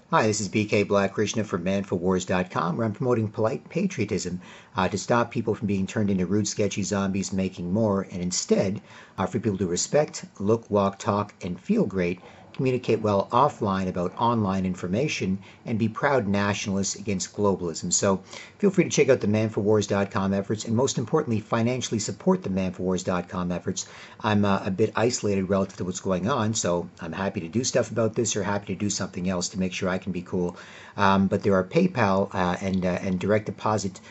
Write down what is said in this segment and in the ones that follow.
Hi, this is BK Black Krishna from manforwars.com, where I'm promoting polite patriotism to stop people from being turned into rude, sketchy zombies making more, and instead for people to respect, look, walk, talk, and feel great, communicate well offline about online information, and be proud nationalists against globalism. So feel free to check out the manforwars.com efforts, and most importantly, financially support the manforwars.com efforts. I'm a bit isolated relative to what's going on, so I'm happy to do stuff about this or happy to do something else to make sure I can be cool. But there are PayPal and direct deposit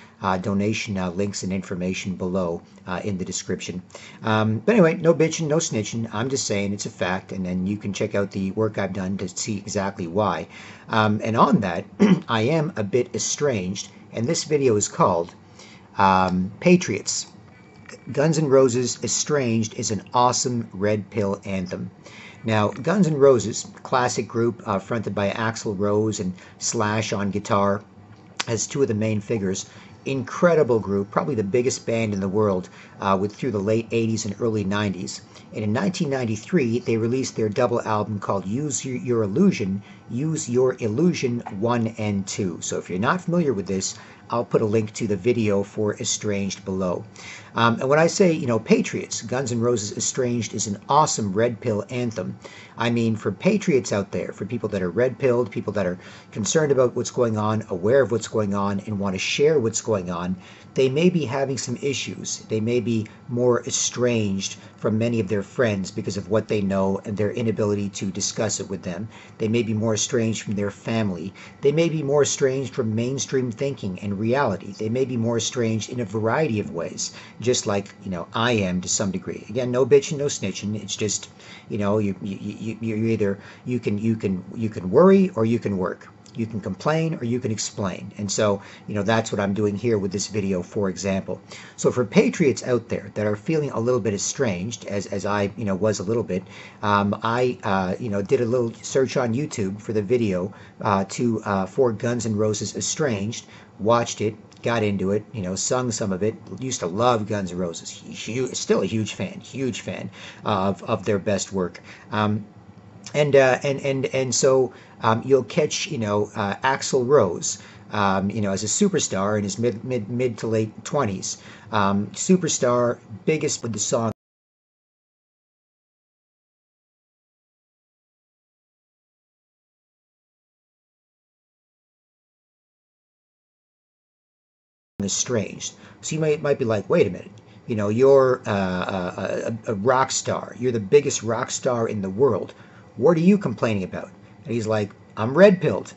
donation links and information below in the description. But anyway, no bitching, no snitching. I'm just saying it's a fact, and then you can check out the work I've done to see exactly why. And on that, I am a bit estranged, and this video is called Patriots. Guns N' Roses' Estranged is an awesome red pill anthem. Now, Guns N' Roses, classic group fronted by Axl Rose and Slash on guitar, as two of the main figures. Incredible group, probably the biggest band in the world through the late 80s and early 90s. And in 1993, they released their double album called Use Your Illusion 1 and 2. So if you're not familiar with this, I'll put a link to the video for Estranged below. And when I say, Patriots, Guns N' Roses' Estranged is an awesome red pill anthem. I mean, for patriots out there, for people that are red pilled, people that are concerned about what's going on, aware of what's going on, and want to share what's going on, they may be having some issues. They may be more estranged from many of their friends because of what they know and their inability to discuss it with them. They may be more estranged from their family. They may be more estranged from mainstream thinking and reality. They may be more estranged in a variety of ways, just like I am to some degree. Again, no bitching, no snitching. It's just you're either you can worry or you can work. You can complain or you can explain. And so, that's what I'm doing here with this video, for example. So for patriots out there that are feeling a little bit estranged, as I, was a little bit, I, did a little search on YouTube for the video for Guns N' Roses Estranged, watched it, got into it, sung some of it. Used to love Guns N' Roses. Still a huge fan of their best work. So you'll catch Axl Rose as a superstar in his mid to late 20s, superstar, biggest with the song Estranged. So you might be like, wait a minute, you're a rock star, you're the biggest rock star in the world, what are you complaining about? And he's like, I'm red pilled.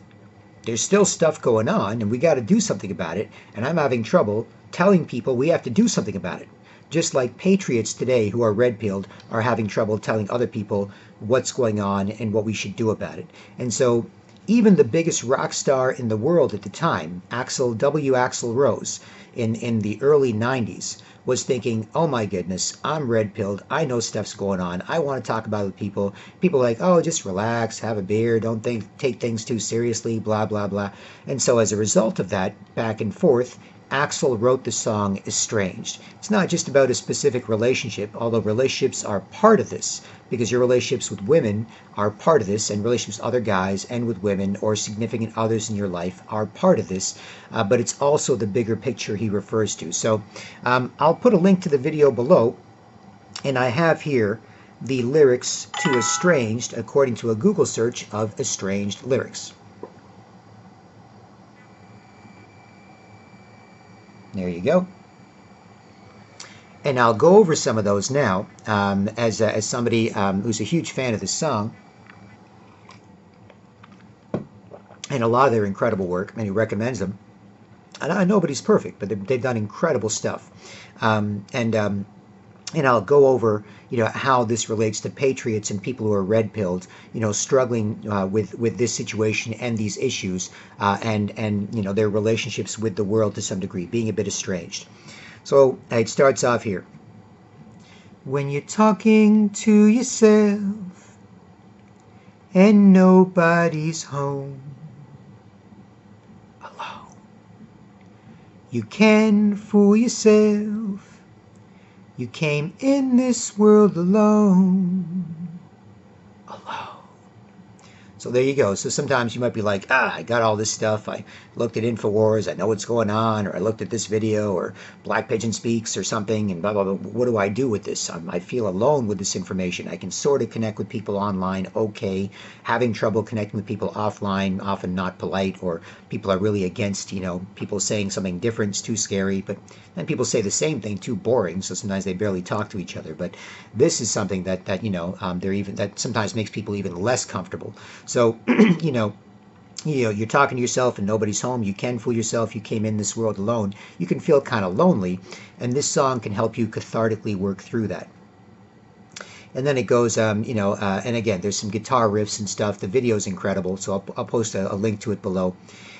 There's still stuff going on and we got to do something about it, and I'm having trouble telling people we have to do something about it. Just like patriots today who are red pilled are having trouble telling other people what's going on and what we should do about it. And so even the biggest rock star in the world at the time, Axl Rose, in the early 90s, was thinking, oh my goodness, I'm red pilled, I know stuff's going on, I want to talk about it with people. People are like, oh, just relax, have a beer, don't take things too seriously, blah, blah, blah. And so as a result of that, back and forth, Axl wrote the song Estranged. It's not just about a specific relationship, although relationships are part of this, because your relationships with women are part of this, and relationships with other guys and with women or significant others in your life are part of this, but it's also the bigger picture he refers to. So I'll put a link to the video below, and I have here the lyrics to Estranged according to a Google search of Estranged lyrics. There you go. And I'll go over some of those now as somebody who's a huge fan of this song. And a lot of their incredible work, and he recommends them. And nobody's perfect, but they've done incredible stuff. And I'll go over, how this relates to patriots and people who are red-pilled, struggling with this situation and these issues, and their relationships with the world to some degree, being a bit estranged. So it starts off here. When you're talking to yourself and nobody's home alone, you can fool yourself. You came in this world alone. So there you go. So sometimes you might be like, I got all this stuff. I looked at InfoWars. I know what's going on. Or I looked at this video or Black Pigeon Speaks or something and blah, blah, blah. What do I do with this? I feel alone with this information. I can sort of connect with people online. Okay. Having trouble connecting with people offline, often not polite, or people are really against, people saying something different. It's too scary. But then people say the same thing, too boring. So sometimes they barely talk to each other. But this is something that that sometimes makes people even less comfortable. So, you're talking to yourself and nobody's home. You can fool yourself. You came in this world alone. You can feel kind of lonely, and this song can help you cathartically work through that. And then it goes, and again, there's some guitar riffs and stuff. The video is incredible, so I'll post a link to it below.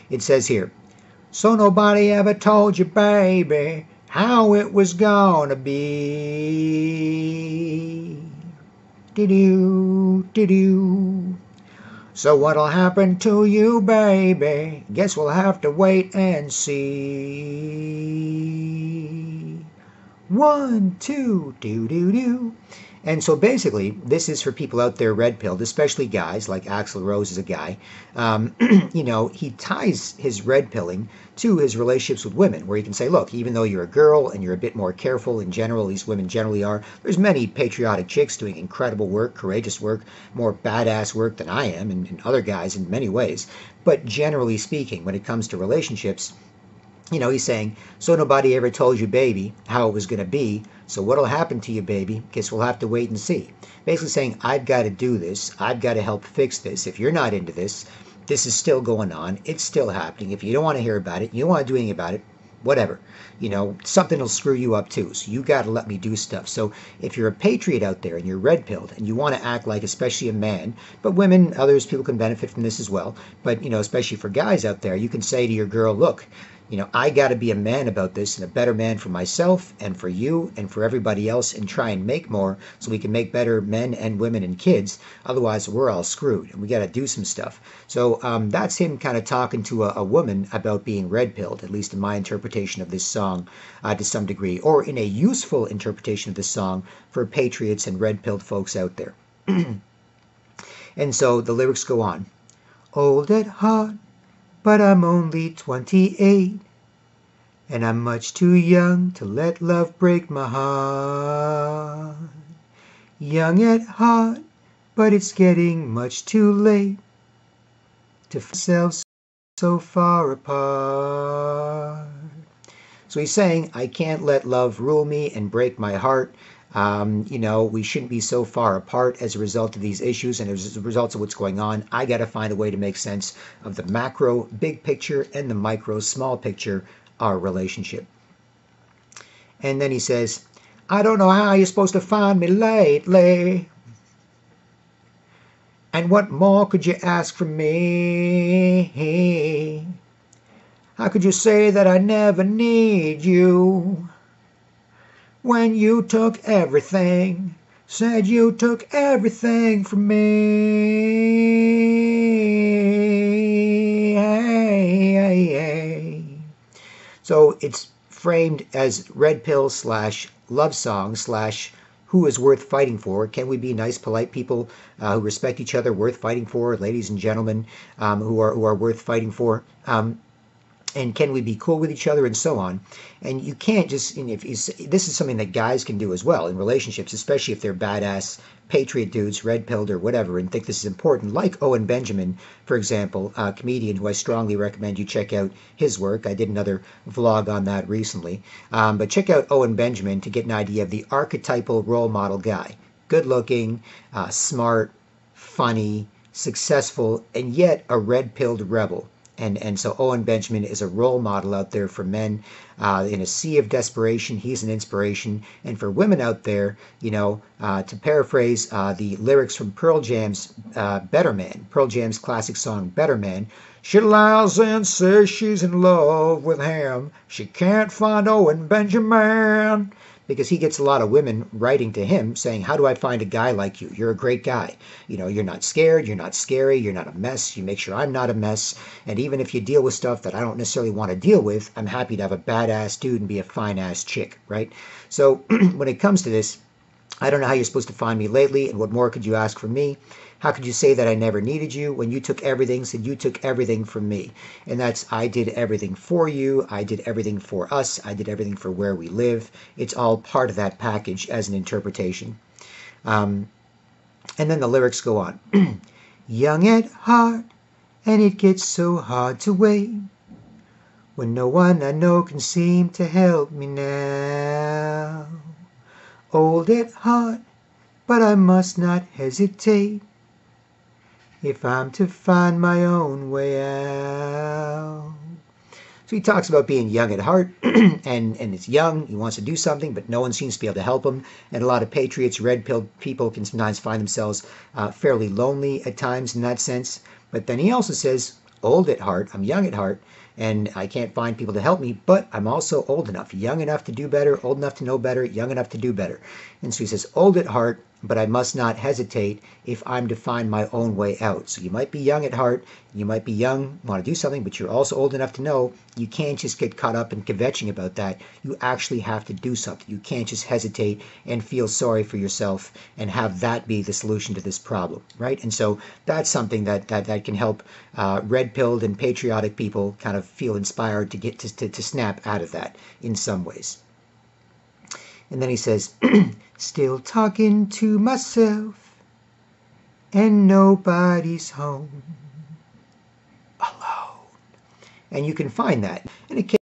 It says here, so nobody ever told you, baby, how it was gonna be. Do-do, do-do. So what'll happen to you, baby? Guess we'll have to wait and see. 1, 2, do-do-do. And so basically, this is for people out there red-pilled, especially guys, like Axl Rose is a guy. He ties his red-pilling to his relationships with women, where he can say, look, even though you're a girl and you're a bit more careful in general, these women generally are, there's many patriotic chicks doing incredible work, courageous work, more badass work than I am, and other guys in many ways. But generally speaking, when it comes to relationships, he's saying, so nobody ever told you, baby, how it was going to be. So what'll happen to you, baby? Guess we'll have to wait and see. Basically saying, I've got to do this. I've got to help fix this. If you're not into this, this is still going on. It's still happening. If you don't want to hear about it, you don't want to do anything about it, whatever. Something will screw you up too. So you got to let me do stuff. So if you're a patriot out there and you're red-pilled and you want to act like especially a man, but women, others, people can benefit from this as well. But, especially for guys out there, you can say to your girl, look, I got to be a man about this and a better man for myself and for you and for everybody else and try and make more so we can make better men and women and kids. Otherwise, we're all screwed and we got to do some stuff. So that's him kind of talking to a woman about being red-pilled, at least in my interpretation of this song to some degree, or in a useful interpretation of this song for patriots and red-pilled folks out there. And so the lyrics go on. Old at heart, but I'm only 28, and I'm much too young to let love break my heart. Young at heart, but it's getting much too late to find ourselves so far apart. So he's saying, I can't let love rule me and break my heart. We shouldn't be so far apart as a result of these issues and as a result of what's going on. I got to find a way to make sense of the macro, big picture, and the micro, small picture, our relationship. And then he says, I don't know how you're supposed to find me lately. And what more could you ask from me? How could you say that I never need you? When you took everything, said you took everything from me. Hey, hey, hey. So it's framed as red pill / love song / who is worth fighting for. Can we be nice, polite people who respect each other, worth fighting for, ladies and gentlemen who are worth fighting for? And can we be cool with each other and so on? And you can't just, this is something that guys can do as well in relationships, especially if they're badass patriot dudes, red-pilled or whatever, and think this is important. Like Owen Benjamin, for example, a comedian who I strongly recommend you check out his work. I did another vlog on that recently. But check out Owen Benjamin to get an idea of the archetypal role model guy. Good-looking, smart, funny, successful, and yet a red-pilled rebel. And so Owen Benjamin is a role model out there for men in a sea of desperation. He's an inspiration. And for women out there, to paraphrase the lyrics from Pearl Jam's Better Man, Pearl Jam's classic song Better Man, she lies and says she's in love with him. She can't find Owen Benjamin. Because he gets a lot of women writing to him saying, how do I find a guy like you? You're a great guy. You're not scared. You're not scary. You're not a mess. You make sure I'm not a mess. And even if you deal with stuff that I don't necessarily want to deal with, I'm happy to have a badass dude and be a fine-ass chick, right? So when it comes to this, I don't know how you're supposed to find me lately, and what more could you ask from me? How could you say that I never needed you when you took everything, said you took everything from me? And that's, I did everything for you, I did everything for us, I did everything for where we live. It's all part of that package as an interpretation. And then the lyrics go on. Young at heart, and it gets so hard to wait, when no one I know can seem to help me now. Old at heart, but I must not hesitate, if I'm to find my own way out. So he talks about being young at heart, and it's young, he wants to do something, but no one seems to be able to help him. And a lot of patriots, red-pilled people can sometimes find themselves fairly lonely at times in that sense. But then he also says, old at heart, I'm young at heart, and I can't find people to help me, but I'm also old enough, young enough to do better, old enough to know better, young enough to do better. And so he says, old at heart, but I must not hesitate if I'm to find my own way out. So you might be young at heart, you might be young, want to do something, but you're also old enough to know you can't just get caught up in kvetching about that. You actually have to do something. You can't just hesitate and feel sorry for yourself and have that be the solution to this problem, right? And so that's something that can help red-pilled and patriotic people kind of feel inspired to get to snap out of that in some ways. And then he says, still talking to myself, and nobody's home alone. And you can find that. And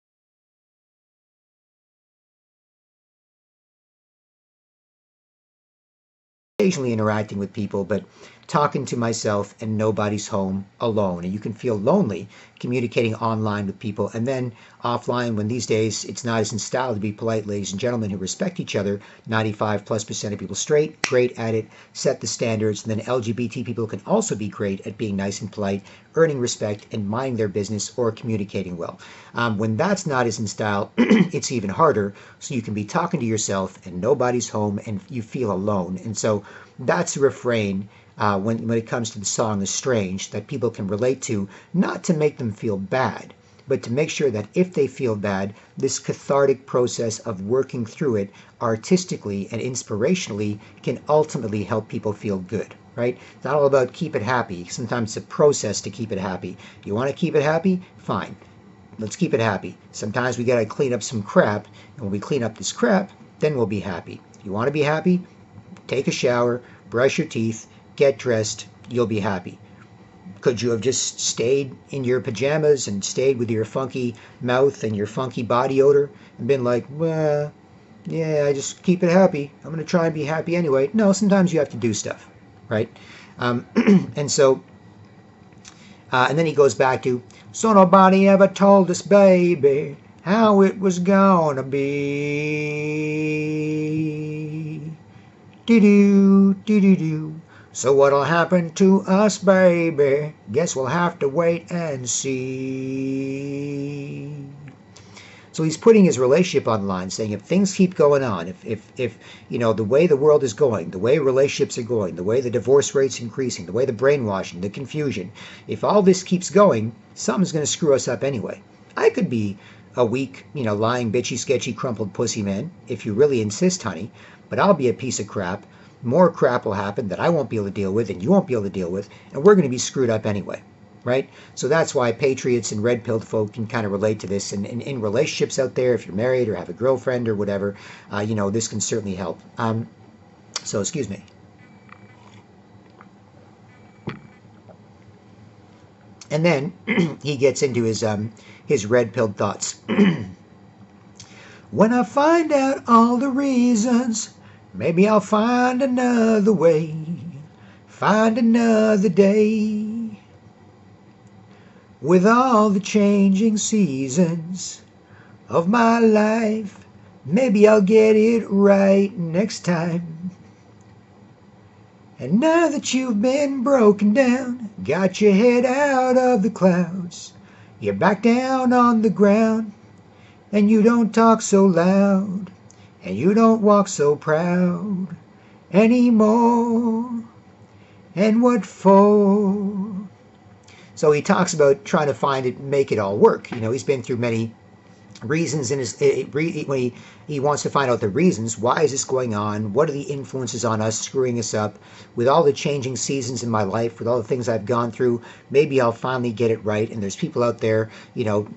occasionally interacting with people, but talking to myself and nobody's home alone. And you can feel lonely communicating online with people, and then offline, when these days it's not as in style to be polite ladies and gentlemen who respect each other. 95+% of people straight, great at it, set the standards. And then LGBT people can also be great at being nice and polite, earning respect, and minding their business or communicating well. When that's not as in style, it's even harder. So you can be talking to yourself and nobody's home and you feel alone. And so that's a refrain when it comes to the song Estranged that people can relate to, not to make them feel bad, but to make sure that if they feel bad, this cathartic process of working through it artistically and inspirationally can ultimately help people feel good, right? It's not all about keep it happy. Sometimes it's a process to keep it happy. You want to keep it happy? Fine. Let's keep it happy. Sometimes we got to clean up some crap, and when we clean up this crap, then we'll be happy. You want to be happy? Take a shower, brush your teeth, get dressed, you'll be happy. Could you have just stayed in your pajamas and stayed with your funky mouth and your funky body odor and been like, well, yeah, I just keep it happy. I'm going to try and be happy anyway. No, sometimes you have to do stuff, right? And so, and then he goes back to, so nobody ever told us, baby, how it was gonna be. Do-do, do-do-do. So what'll happen to us, baby? Guess we'll have to wait and see. So he's putting his relationship on the line, saying if things keep going on, if you know, the way the world is going, the way relationships are going, the way the divorce rate's increasing, the way the brainwashing, the confusion, if all this keeps going, something's going to screw us up anyway. I could be a weak, you know, lying, bitchy, sketchy, crumpled pussy man, if you really insist, honey, but I'll be a piece of crap. More crap will happen that I won't be able to deal with and you won't be able to deal with, and we're going to be screwed up anyway, right? So that's why patriots and red-pilled folk can kind of relate to this. And in relationships out there, if you're married or have a girlfriend or whatever, you know, this can certainly help. So, excuse me. And then he gets into his red-pilled thoughts. When I find out all the reasons, maybe I'll find another way, find another day. With all the changing seasons of my life, maybe I'll get it right next time. And now that you've been broken down, got your head out of the clouds, you're back down on the ground, and you don't talk so loud, and you don't walk so proud anymore. And what for? So he talks about trying to find it, make it all work. You know, he's been through many reasons in his when he wants to find out the reasons. Why is this going on? What are the influences on us screwing us up? With all the changing seasons in my life, with all the things I've gone through, maybe I'll finally get it right. And there's people out there,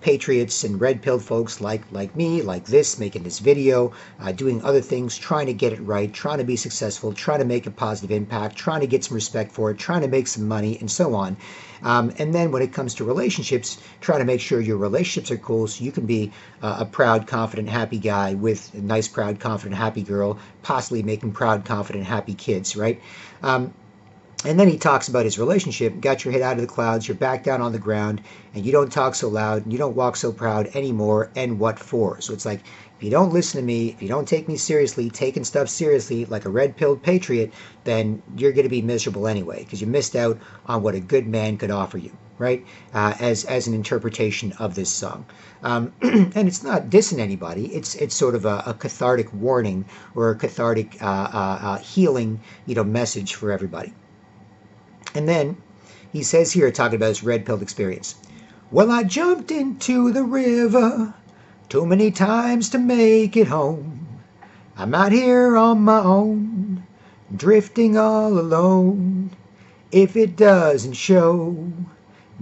patriots and red-pilled folks like me, like this, making this video, doing other things, trying to get it right, trying to be successful, trying to make a positive impact, trying to get some respect for it, trying to make some money, and so on. And then when it comes to relationships, try to make sure your relationships are cool so you can be a proud, confident, happy guy with a nice, proud, confident, happy girl, possibly making proud, confident, happy kids, right? And then he talks about his relationship. Got your head out of the clouds, you're back down on the ground, and you don't talk so loud, and you don't walk so proud anymore, and what for? So it's like, if you don't listen to me, if you don't take me seriously, taking stuff seriously like a red-pilled patriot, then you're going to be miserable anyway, because you missed out on what a good man could offer you, right? As an interpretation of this song. And it's not dissing anybody. It's sort of a cathartic warning or a cathartic healing, message for everybody. And then he says here, talking about his red-pilled experience, well, I jumped into the river too many times to make it home. I'm out here on my own, drifting all alone. If it doesn't show,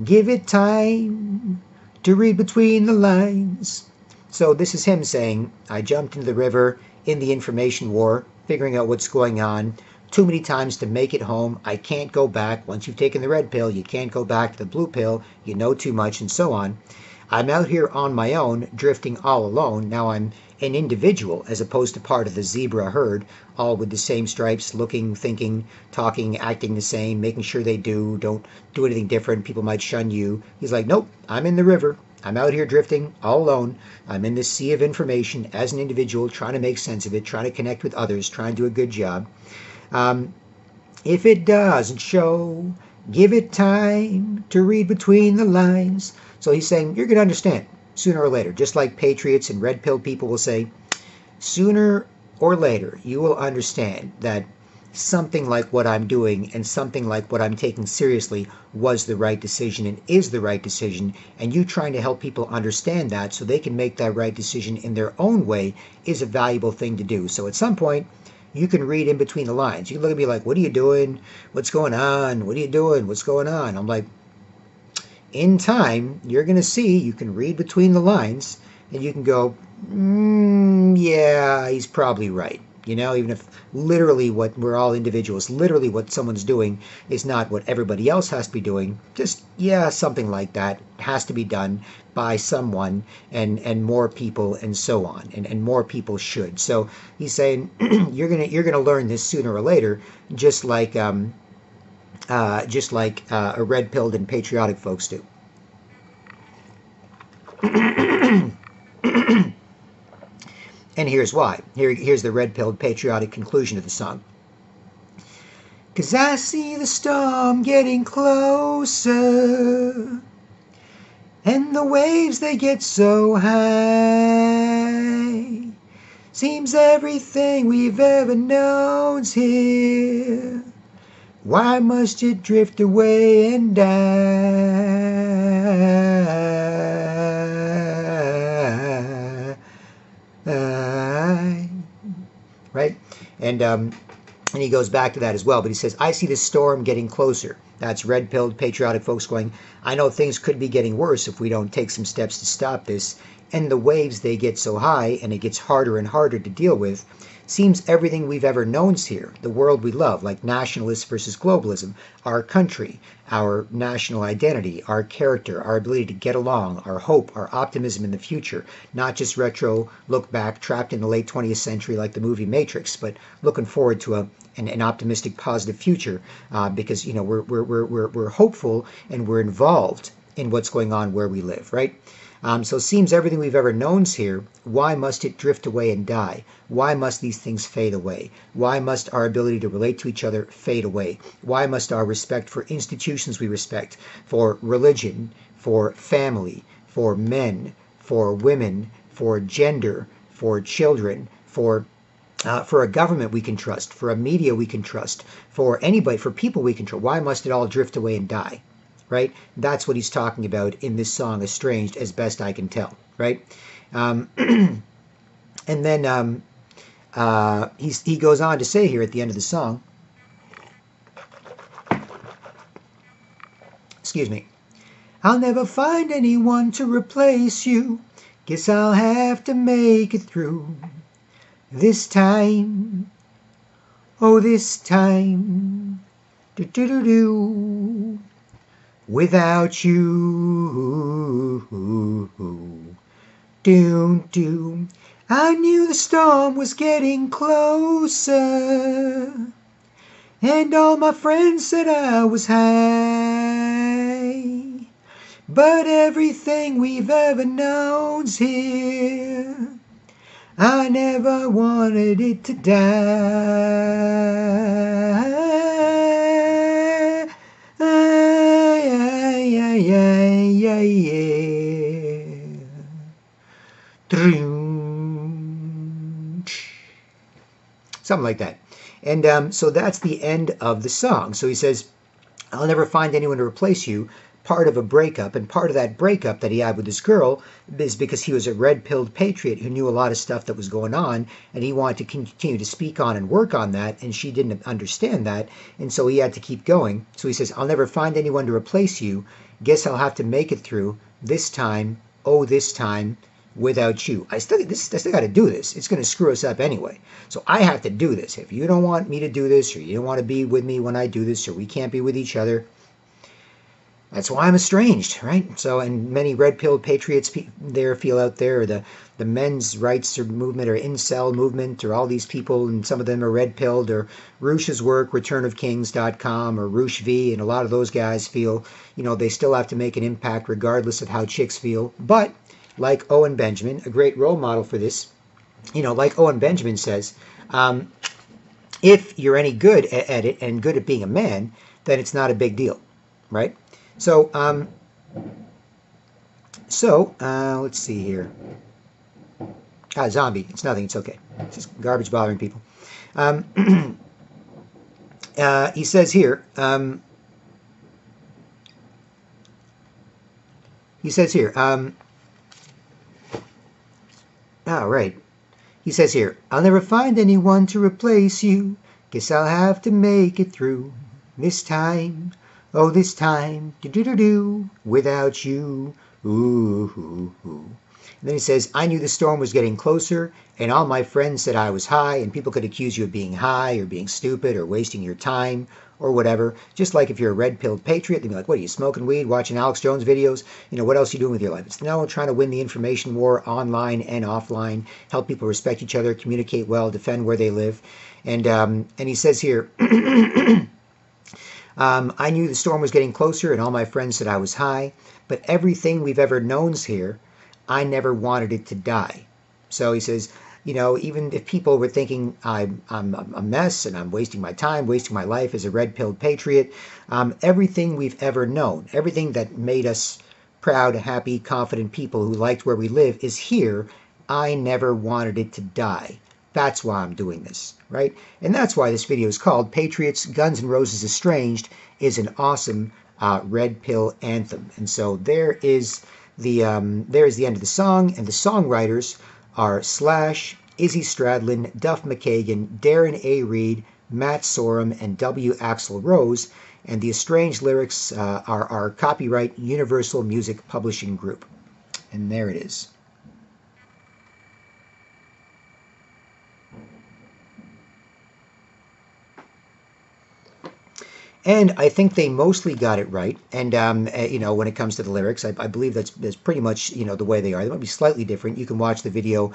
give it time to read between the lines. So this is him saying, I jumped into the river in the information war, figuring out what's going on. Too many times to make it home. I can't go back. Once you've taken the red pill, you can't go back to the blue pill. You know too much, and so on. I'm out here on my own, drifting all alone. Now I'm an individual as opposed to part of the zebra herd, all with the same stripes, looking, thinking, talking, acting the same, making sure they don't do anything different. People might shun you. He's like, nope, I'm in the river. I'm out here drifting all alone. I'm in this sea of information as an individual, trying to make sense of it, trying to connect with others, trying to do a good job. If it doesn't show, give it time to read between the lines. So he's saying, you're going to understand sooner or later, just like patriots and red-pilled people will say, sooner or later, you will understand that something like what I'm doing and something like what I'm taking seriously was the right decision and is the right decision, and you trying to help people understand that so they can make that right decision in their own way is a valuable thing to do. So at some point, you can read in between the lines. You can look at me like, what are you doing? What's going on? What are you doing? What's going on? I'm like, in time, you're going to see, you can read between the lines, and you can go, yeah, he's probably right. Even if literally what we're all individuals, literally what someone's doing is not what everybody else has to be doing. Just, yeah, something like that has to be done by someone and more people and so on. And more people should. So he's saying you're gonna learn this sooner or later, just like a red-pilled and patriotic folks do. And here's why. Here's the red-pilled patriotic conclusion of the song. 'Cause I see the storm getting closer, and the waves, they get so high. Seems everything we've ever known's here. Why must it drift away and die? Right? And he goes back to that as well, but he says, I see the storm getting closer. That's red-pilled patriotic folks going, I know things could be getting worse if we don't take some steps to stop this. And the waves, they get so high, and it gets harder and harder to deal with. Seems everything we've ever known's here, the world we love, like nationalists versus globalism, our country, our national identity, our character, our ability to get along, our hope, our optimism in the future, not just retro, look back, trapped in the late 20th century like the movie Matrix, but looking forward to an optimistic, positive future, because we're hopeful and we're involved in what's going on where we live, right? So it seems everything we've ever known's here. Why must it drift away and die? Why must these things fade away? Why must our ability to relate to each other fade away? Why must our respect for institutions we respect, for religion, for family, for men, for women, for gender, for children, for a government we can trust, for a media we can trust, for anybody, for people we can trust, why must it all drift away and die? Right? That's what he's talking about in this song, Estranged, as best I can tell, right? And then he goes on to say here at the end of the song, excuse me, I'll never find anyone to replace you. Guess I'll have to make it through this time. Oh, this time. Do do do do. Without you. Do do. I knew the storm was getting closer, and all my friends said I was high. But everything we've ever known's here. I never wanted it to die. Something like that. And so that's the end of the song. So he says, I'll never find anyone to replace you. Part of a breakup, and part of that breakup that he had with this girl is because he was a red-pilled patriot who knew a lot of stuff that was going on, and he wanted to continue to speak on and work on that, and she didn't understand that, and so he had to keep going. So he says, I'll never find anyone to replace you. Guess I'll have to make it through this time, oh, this time, without you. I still got to do this. It's going to screw us up anyway. So I have to do this. If you don't want me to do this, or you don't want to be with me when I do this, or we can't be with each other, that's why I'm estranged, right? So, and many red-pilled patriots there feel out there, or the men's rights or movement, or incel movement, or all these people, and some of them are red-pilled, or Roosh's work, returnofkings.com, or Roosh V, and a lot of those guys feel, they still have to make an impact regardless of how chicks feel. But, like Owen Benjamin, a great role model for this, like Owen Benjamin says, if you're any good at it and good at being a man, then it's not a big deal, right? So, let's see here. Zombie. It's nothing. It's okay. It's just garbage bothering people. He says here. All right. He says here, I'll never find anyone to replace you. Guess I'll have to make it through this time. Oh, this time, do-do-do-do, without you, ooh. And then he says, I knew the storm was getting closer, and all my friends said I was high, and people could accuse you of being high, or being stupid, or wasting your time, or whatever. Just like if you're a red-pilled patriot, they'd be like, what, are you smoking weed, watching Alex Jones videos? What else are you doing with your life? It's now trying to win the information war online and offline, help people respect each other, communicate well, defend where they live. And he says here, I knew the storm was getting closer, and all my friends said I was high, but everything we've ever known's here. I never wanted it to die. So he says, even if people were thinking I'm a mess and I'm wasting my time, wasting my life as a red-pilled patriot, everything we've ever known, everything that made us proud, happy, confident people who liked where we live is here. I never wanted it to die. That's why I'm doing this, right? And that's why this video is called Patriots, Guns N' Roses Estranged is an awesome red pill anthem. And so there is the end of the song, and the songwriters are Slash, Izzy Stradlin, Duff McKagan, Darren A. Reed, Matt Sorum, and W. Axl Rose. And the Estranged lyrics are copyright Universal Music Publishing Group. And there it is. And I think they mostly got it right. And, when it comes to the lyrics, I believe that's pretty much, the way they are. They might be slightly different. You can watch the video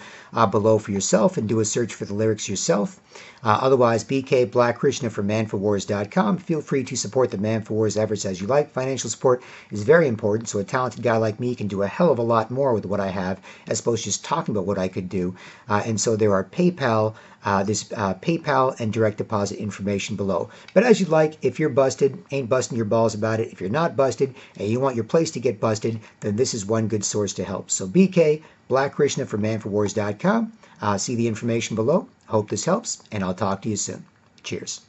below for yourself and do a search for the lyrics yourself. Otherwise, BK Black Krishna from manforwars.com. Feel free to support the Man for Wars efforts as you like. Financial support is very important, so a talented guy like me can do a hell of a lot more with what I have, as opposed to just talking about what I could do. And so there are PayPal, PayPal and direct deposit information below. But as you'd like, if you're busted, ain't busting your balls about it. If you're not busted and you want your place to get busted, then this is one good source to help. So BK Black Krishna from manforwars.com. See the information below. Hope this helps, and I'll talk to you soon. Cheers.